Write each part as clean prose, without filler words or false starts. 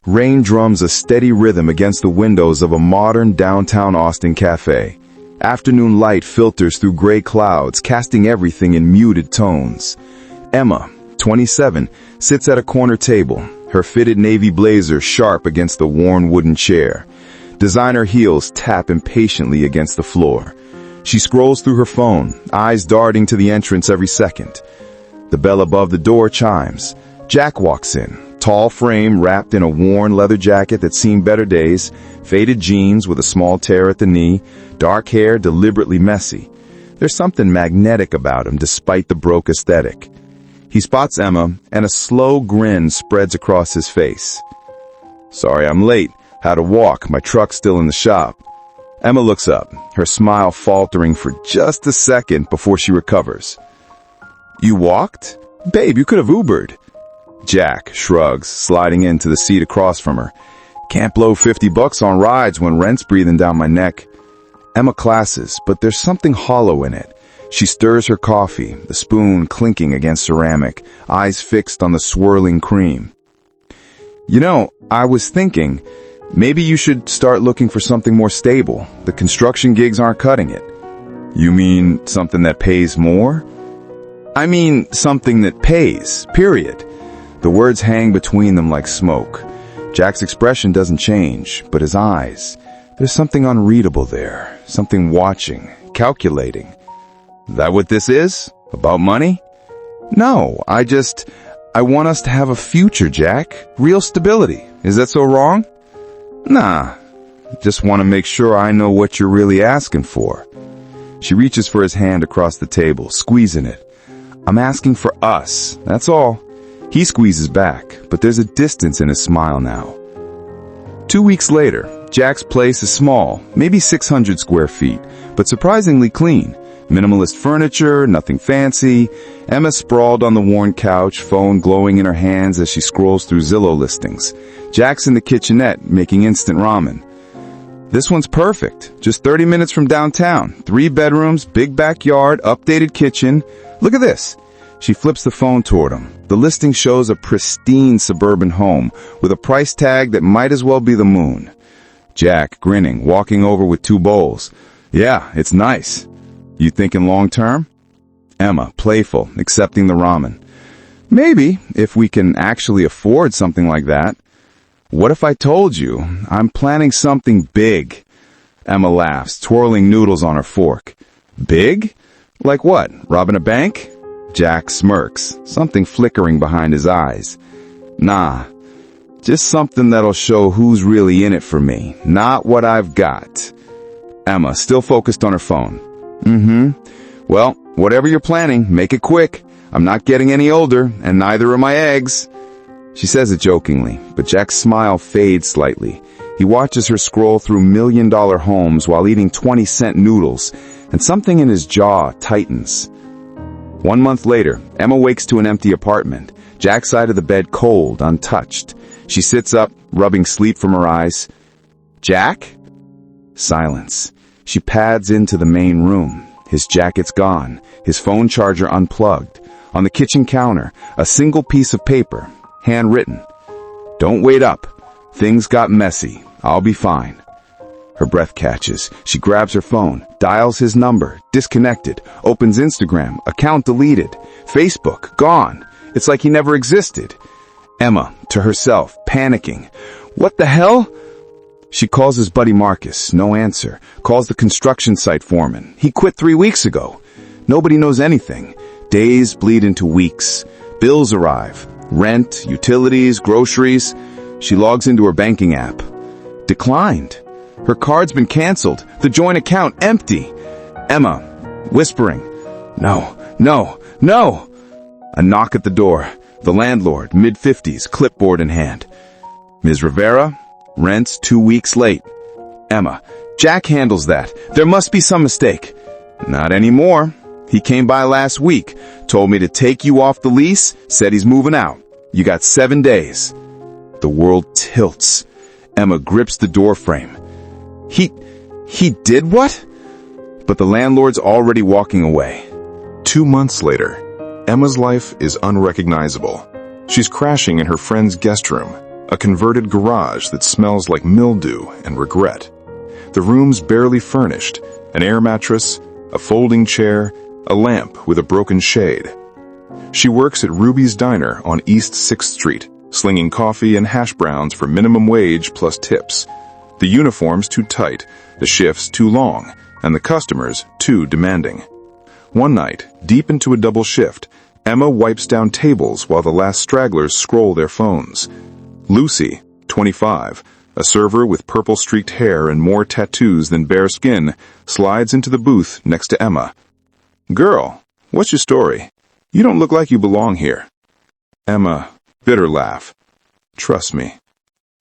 Rain drums a steady rhythm against the windows of a modern downtown Austin cafe. Afternoon light filters through gray clouds, casting everything in muted tones. Emma, 27, sits at a corner table, her fitted navy blazer sharp against the worn wooden chair. Designer heels tap impatiently against the floor. She scrolls through her phone, eyes darting to the entrance every second. The bell above the door chimes. Jack walks in, tall frame wrapped in a worn leather jacket that's seen better days, faded jeans with a small tear at the knee, dark hair deliberately messy. There's something magnetic about him despite the broke aesthetic. He spots Emma, and a slow grin spreads across his face. "Sorry I'm late. Had to walk. My truck's still in the shop." Emma looks up, her smile faltering for just a second before she recovers. "You walked? Babe, you could have Ubered." Jack shrugs, sliding into the seat across from her. "Can't blow $50 on rides when rent's breathing down my neck." Emma classes, but there's something hollow in it. She stirs her coffee, the spoon clinking against ceramic, eyes fixed on the swirling cream. "You know, I was thinking, maybe you should start looking for something more stable. The construction gigs aren't cutting it." "You mean something that pays more?" "I mean something that pays, period." The words hang between them like smoke. Jack's expression doesn't change, but his eyes, there's something unreadable there, something watching, calculating. "That what this is? About money?" "No, I want us to have a future, Jack. Real stability. Is that so wrong?" "Nah, just want to make sure I know what you're really asking for." She reaches for his hand across the table, squeezing it. "I'm asking for us, that's all." He squeezes back, but there's a distance in his smile now. 2 weeks later, Jack's place is small, maybe 600 square feet, but surprisingly clean. Minimalist furniture, nothing fancy. Emma sprawled on the worn couch, phone glowing in her hands as she scrolls through Zillow listings. Jack's in the kitchenette, making instant ramen. "This one's perfect. Just 30 minutes from downtown. 3 bedrooms, big backyard, updated kitchen. Look at this." She flips the phone toward him. The listing shows a pristine suburban home with a price tag that might as well be the moon. Jack, grinning, walking over with 2 bowls. "Yeah, it's nice. You thinking long term?" Emma, playful, accepting the ramen. "Maybe, if we can actually afford something like that." "What if I told you I'm planning something big?" Emma laughs, twirling noodles on her fork. "Big? Like what? Robbing a bank?" Jack smirks, something flickering behind his eyes. "Nah, just something that'll show who's really in it for me, not what I've got." Emma, still focused on her phone. Well, whatever you're planning, make it quick. I'm not getting any older, and neither are my eggs." She says it jokingly, but Jack's smile fades slightly. He watches her scroll through $1,000,000 homes while eating 20-cent noodles, and something in his jaw tightens. 1 month later, Emma wakes to an empty apartment, Jack's side of the bed cold, untouched. She sits up, rubbing sleep from her eyes. "Jack?" Silence. She pads into the main room. His jacket's gone, his phone charger unplugged. On the kitchen counter, a single piece of paper, handwritten. "Don't wait up. Things got messy. I'll be fine." Her breath catches. She grabs her phone, dials his number, disconnected, opens Instagram, account deleted, Facebook, gone. It's like he never existed. Emma, to herself, panicking. "What the hell?" She calls his buddy Marcus, no answer. Calls the construction site foreman. He quit 3 weeks ago. Nobody knows anything. Days bleed into weeks. Bills arrive. Rent, utilities, groceries. She logs into her banking app. Declined. Her card's been canceled. The joint account empty. Emma, whispering, "No, no, no!" A knock at the door. The landlord, mid-50s, clipboard in hand. "Ms. Rivera? Rent's 2 weeks late." Emma, "Jack handles that. There must be some mistake." "Not anymore. He came by last week, told me to take you off the lease, said he's moving out. You got 7 days. The world tilts. Emma grips the door frame. He did what? But the landlord's already walking away. 2 months later, Emma's life is unrecognizable. She's crashing in her friend's guest room, A converted garage that smells like mildew and regret. The room's barely furnished, an air mattress, a folding chair, a lamp with a broken shade. She works at Ruby's Diner on East 6th Street, slinging coffee and hash browns for minimum wage plus tips. The uniform's too tight, the shifts too long, and the customers too demanding. One night, deep into a double shift, Emma wipes down tables while the last stragglers scroll their phones. Lucy, 25, a server with purple-streaked hair and more tattoos than bare skin, slides into the booth next to Emma. "Girl, what's your story? You don't look like you belong here." Emma, bitter laugh. "Trust me,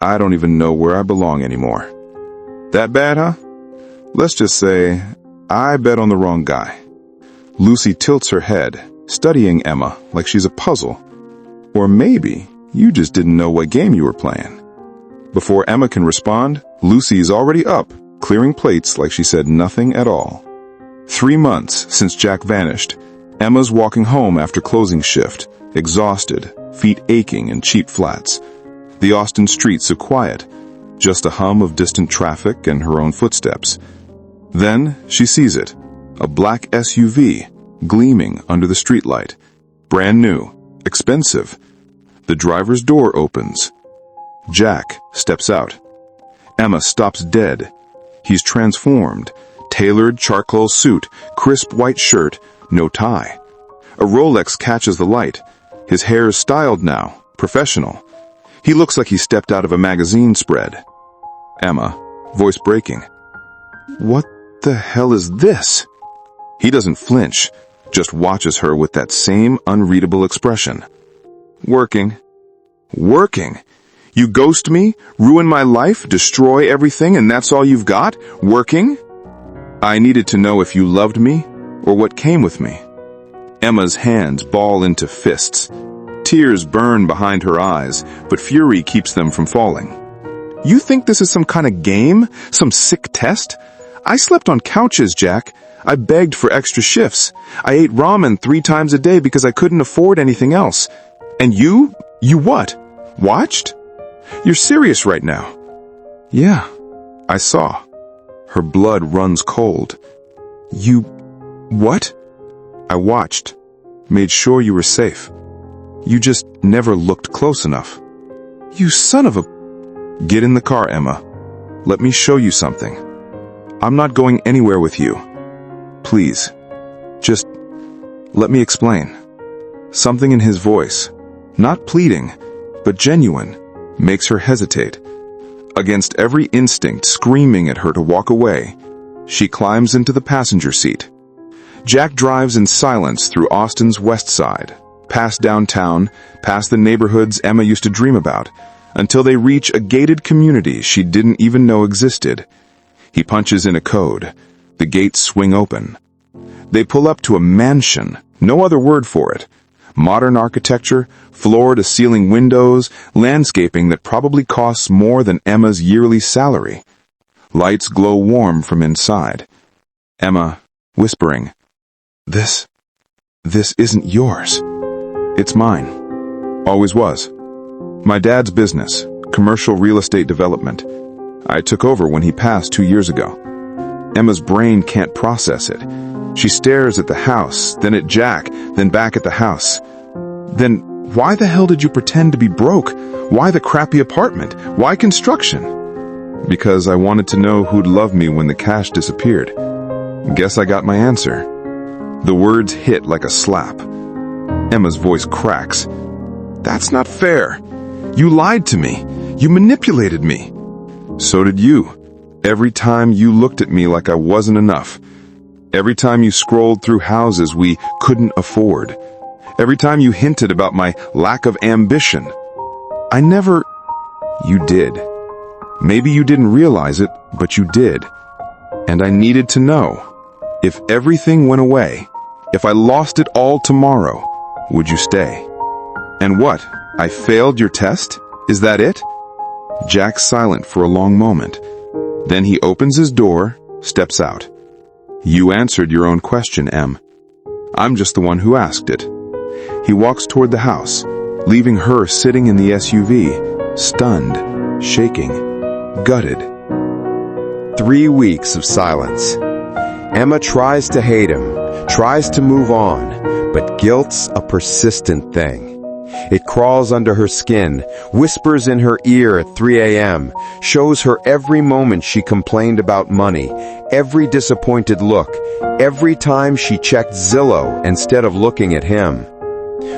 I don't even know where I belong anymore." "That bad, huh? Let's just say, I bet on the wrong guy." Lucy tilts her head, studying Emma like she's a puzzle. "Or maybe you just didn't know what game you were playing." Before Emma can respond, Lucy's already up, clearing plates like she said nothing at all. 3 months since Jack vanished, Emma's walking home after closing shift, exhausted, feet aching in cheap flats. The Austin streets are quiet, just a hum of distant traffic and her own footsteps. Then she sees it, a black SUV, gleaming under the streetlight. Brand new, expensive. The driver's door opens. Jack steps out. Emma stops dead. He's transformed. Tailored charcoal suit, crisp white shirt, no tie. A Rolex catches the light. His hair is styled now, professional. He looks like he stepped out of a magazine spread. Emma, voice breaking. "What the hell is this?" He doesn't flinch, just watches her with that same unreadable expression. "Working." "Working? You ghost me, ruin my life, destroy everything, and that's all you've got? Working?" "I needed to know if you loved me, or what came with me." Emma's hands ball into fists. Tears burn behind her eyes, but fury keeps them from falling. "You think this is some kind of game? Some sick test? I slept on couches, Jack. I begged for extra shifts. I ate ramen 3 times a day because I couldn't afford anything else. And you what? Watched? You're serious right now." "Yeah, I saw." Her blood runs cold. "You what?" "I watched. Made sure you were safe. You just never looked close enough." "You son of a..." "Get in the car, Emma. Let me show you something. I'm not going anywhere with you. Please, just let me explain." Something in his voice, not pleading, but genuine, makes her hesitate. Against every instinct screaming at her to walk away, she climbs into the passenger seat. Jack drives in silence through Austin's west side, past downtown, past the neighborhoods Emma used to dream about, until they reach a gated community she didn't even know existed. He punches in a code. The gates swing open. They pull up to a mansion, no other word for it. Modern architecture, floor-to-ceiling windows, landscaping that probably costs more than Emma's yearly salary. Lights glow warm from inside. Emma, whispering, This isn't yours. It's mine. Always was. My dad's business, commercial real estate development. I took over when he passed 2 years ago. Emma's brain can't process it. She stares at the house, then at Jack, then back at the house. Then why the hell did you pretend to be broke? Why the crappy apartment? Why construction? Because I wanted to know who'd love me when the cash disappeared. Guess I got my answer. The words hit like a slap. Emma's voice cracks. That's not fair. You lied to me. You manipulated me. So did you. Every time you looked at me like I wasn't enough. Every time you scrolled through houses we couldn't afford. Every time you hinted about my lack of ambition. I never... You did. Maybe you didn't realize it, but you did. And I needed to know. If everything went away, if I lost it all tomorrow, would you stay? And what? I failed your test? Is that it? Jack's silent for a long moment. Then he opens his door, steps out. You answered your own question, Em. I'm just the one who asked it. He walks toward the house, leaving her sitting in the SUV, stunned, shaking, gutted. 3 weeks of silence. Emma tries to hate him, tries to move on, but guilt's a persistent thing. It crawls under her skin, whispers in her ear at 3 a.m., shows her every moment she complained about money, every disappointed look, every time she checked Zillow instead of looking at him.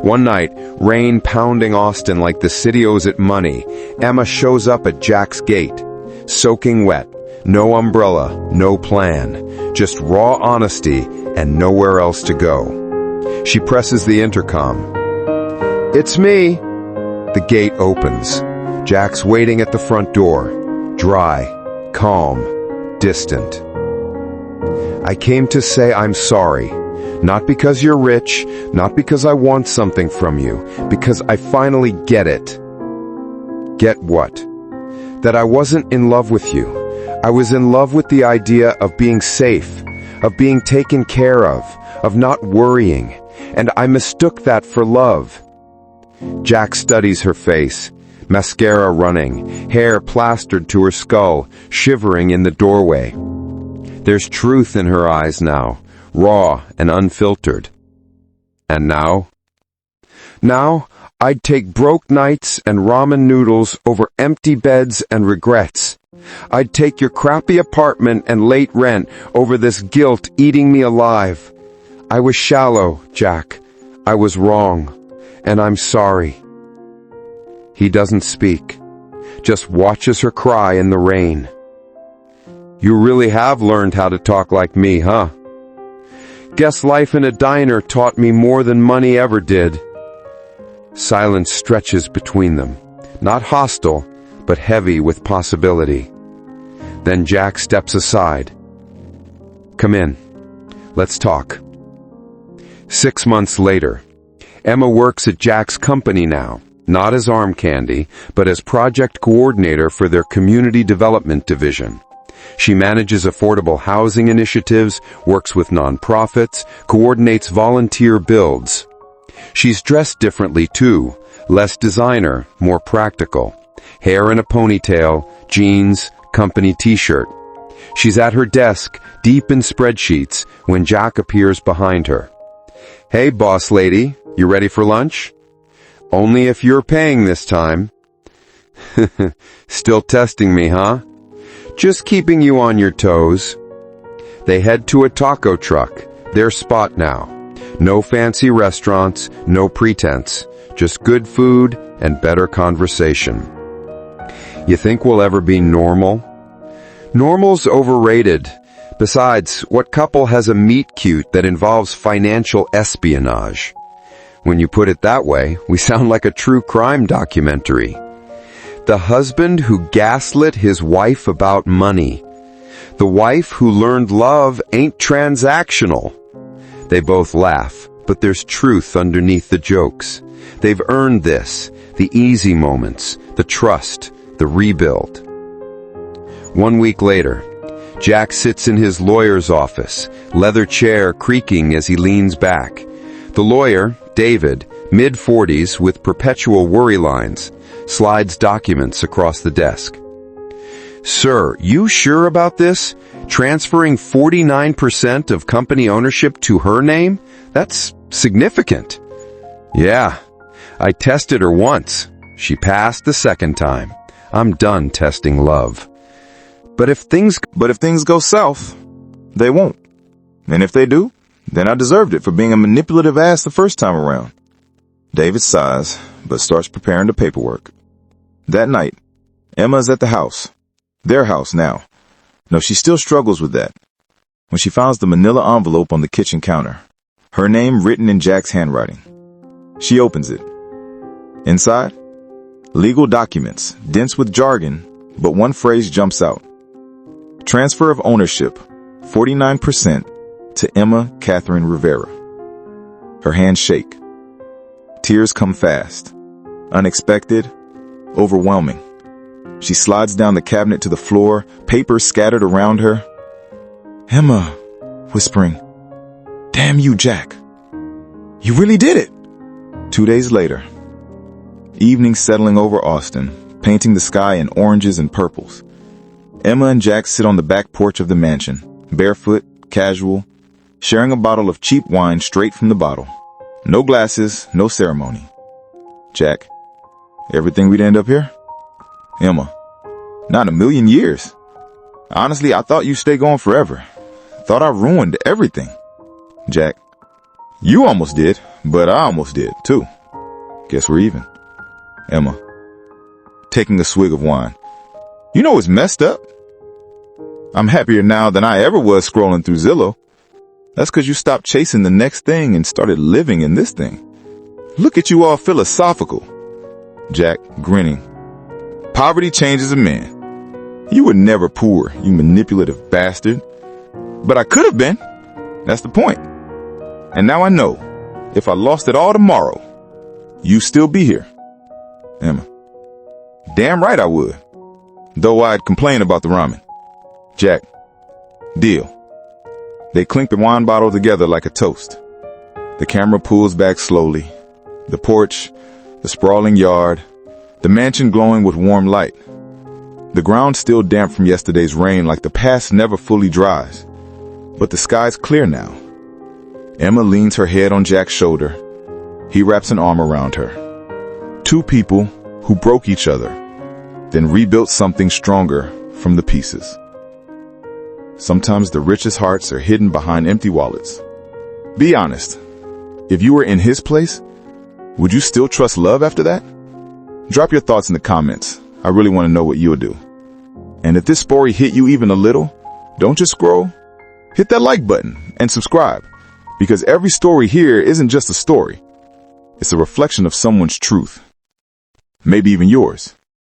One night, rain pounding Austin like the city owes it money, Emma shows up at Jack's gate, soaking wet, no umbrella, no plan, just raw honesty and nowhere else to go. She presses the intercom. "It's me." The gate opens. Jack's waiting at the front door, dry, calm, distant. "I came to say I'm sorry. Not because you're rich, not because I want something from you, because I finally get it." Get what? That I wasn't in love with you. I was in love with the idea of being safe, of being taken care of not worrying, and I mistook that for love. Jack studies her face, mascara running, hair plastered to her skull, shivering in the doorway. There's truth in her eyes now, raw and unfiltered. And now? Now, I'd take broke nights and ramen noodles over empty beds and regrets. I'd take your crappy apartment and late rent over this guilt eating me alive. I was shallow, Jack. I was wrong. And I'm sorry. He doesn't speak, just watches her cry in the rain. You really have learned how to talk like me, huh? Guess life in a diner taught me more than money ever did. Silence stretches between them, not hostile, but heavy with possibility. Then Jack steps aside. Come in. Let's talk. 6 months later, Emma works at Jack's company now, not as arm candy, but as project coordinator for their community development division. She manages affordable housing initiatives, works with nonprofits, coordinates volunteer builds. She's dressed differently too, less designer, more practical. Hair in a ponytail, jeans, company t-shirt. She's at her desk, deep in spreadsheets, when Jack appears behind her. Hey, boss lady, you ready for lunch? Only if you're paying this time. Still testing me, huh? Just keeping you on your toes. They head to a taco truck, their spot now. No fancy restaurants, no pretense, just good food and better conversation. You think we'll ever be normal? Normal's overrated. Besides, what couple has a meet-cute that involves financial espionage? When you put it that way, we sound like a true crime documentary. The husband who gaslit his wife about money. The wife who learned love ain't transactional. They both laugh, but there's truth underneath the jokes. They've earned this, the easy moments, the trust, the rebuild. 1 week later, Jack sits in his lawyer's office, leather chair creaking as he leans back. The lawyer, David, mid-40s with perpetual worry lines, slides documents across the desk. Sir, you sure about this? Transferring 49% of company ownership to her name? That's significant. Yeah, I tested her once. She passed the second time. I'm done testing love. But if things go south, they won't. And if they do, then I deserved it for being a manipulative ass the first time around. David sighs, but starts preparing the paperwork. That night, Emma's at the house. Their house now. No, she still struggles with that. When she finds the manila envelope on the kitchen counter, her name written in Jack's handwriting. She opens it. Inside, legal documents, dense with jargon, but one phrase jumps out. Transfer of ownership, 49% to Emma Catherine Rivera. Her hands shake. Tears come fast. Unexpected, overwhelming. She slides down the cabinet to the floor, papers scattered around her. Emma, whispering, "Damn you, Jack. You really did it." 2 days later, evening settling over Austin, painting the sky in oranges and purples. Emma and Jack sit on the back porch of the mansion, barefoot, casual, sharing a bottle of cheap wine straight from the bottle. No glasses, no ceremony. Jack, ever think we'd end up here? Emma, not in a million years. Honestly, I thought you'd stay going forever. Thought I ruined everything. Jack, you almost did, but I almost did, too. Guess we're even. Emma, taking a swig of wine. You know it's messed up? I'm happier now than I ever was scrolling through Zillow. That's because you stopped chasing the next thing and started living in this thing. Look at you all philosophical. Jack, grinning. Poverty changes a man. You were never poor, you manipulative bastard. But I could have been. That's the point. And now I know, if I lost it all tomorrow, you'd still be here. Emma, damn right I would. Though I'd complain about the ramen. Jack, deal. They clink the wine bottle together like a toast. The camera pulls back slowly. The porch, the sprawling yard, the mansion glowing with warm light. The ground still damp from yesterday's rain, like the past never fully dries. But the sky's clear now. Emma leans her head on Jack's shoulder. He wraps an arm around her. Two people who broke each other, then rebuilt something stronger from the pieces. Sometimes the richest hearts are hidden behind empty wallets. Be honest. If you were in his place, would you still trust love after that? Drop your thoughts in the comments. I really want to know what you'll do. And if this story hit you even a little, don't just scroll. Hit that like button and subscribe, because every story here isn't just a story. It's a reflection of someone's truth. Maybe even yours.